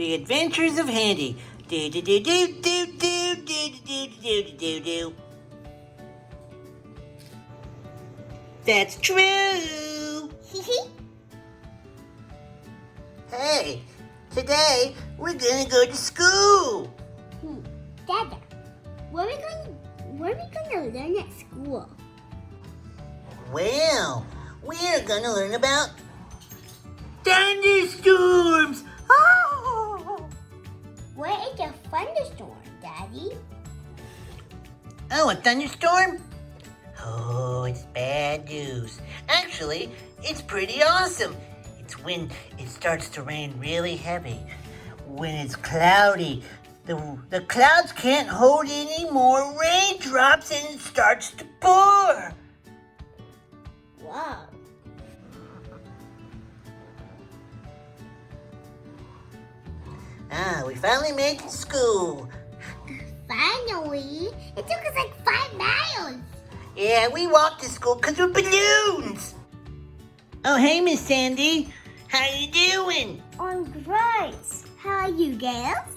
The Adventures of Handy. Do do do do do do do do do do do. That's true. Hey, today we're gonna go to school. Dada, what are we gonna learn at school? Well, we're gonna learn about thunderstorms. Oh! What is a thunderstorm, Daddy? Oh, a thunderstorm? Oh, it's bad news. Actually, it's pretty awesome. It's when it starts to rain really heavy. When it's cloudy, the clouds can't hold any more raindrops and it starts to pour. Wow. We finally made it to school. Finally? It took us like 5 miles. Yeah, we walked to school because we're balloons. Oh, hey, Miss Sandy. How you doing? I'm great. How are you, girls?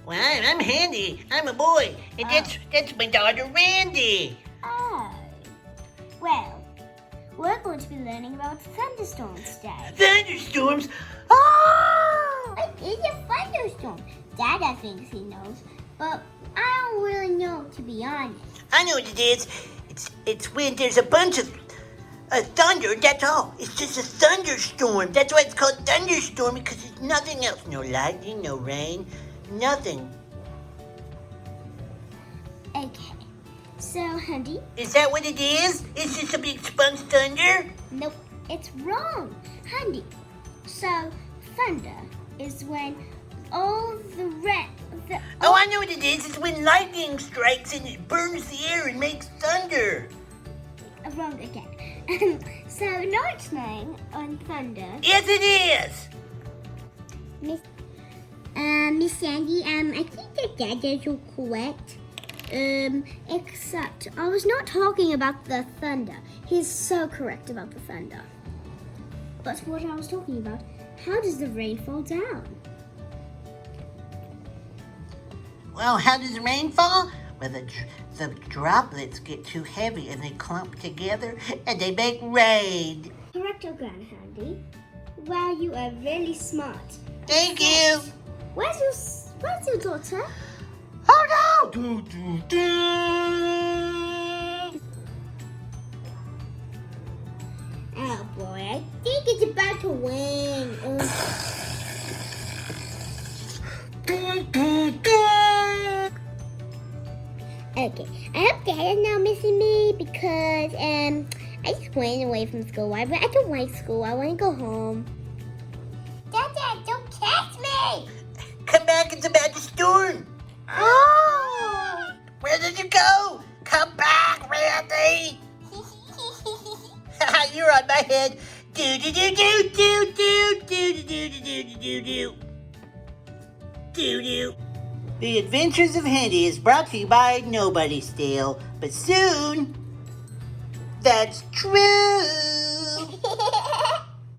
Well, I'm Handy. I'm a boy. And that's my daughter, Randy. Oh. Well, we're going to be learning about thunderstorms today. Thunderstorms? Oh! What is a thunderstorm? Dada thinks he knows, but I don't really know, to be honest. I know what it is. It's when there's a bunch of thunder, that's all. It's just a thunderstorm. That's why it's called thunderstorm, because there's nothing else. No lightning, no rain, nothing. Okay. So, Handy? Is that what it is? It's just a big sponge thunder? Nope, it's wrong. Handy. So, thunder is when all Oh, I know what it is. It's when lightning strikes and it burns the air and makes thunder. Wrong again. So, lightning on thunder. Yes, it is. Miss Sandy, I think that Dada's all correct. Except I was not talking about the thunder. He's so correct about the thunder. But what I was talking about, how does the rain fall down? Well, how does the rain fall? Well, the droplets get too heavy and they clump together and they make rain. Correct again, Handy. Wow, you are really smart. Thank you. Where's your daughter? Oh, no. Do, do, do. Oh, boy, I think it's about to win. Do, do, do. Okay, I hope Dada's not missing me because I just went away from school. I don't like school. I want to go home. Dada, don't catch me! Come back, it's about to storm. Oh! Where did you go? Come back, Randy! You're on my head. Do do do do do do do do do do do do do do. The Adventures of Handy is brought to you by Nobody's Tale, but soon, that's true.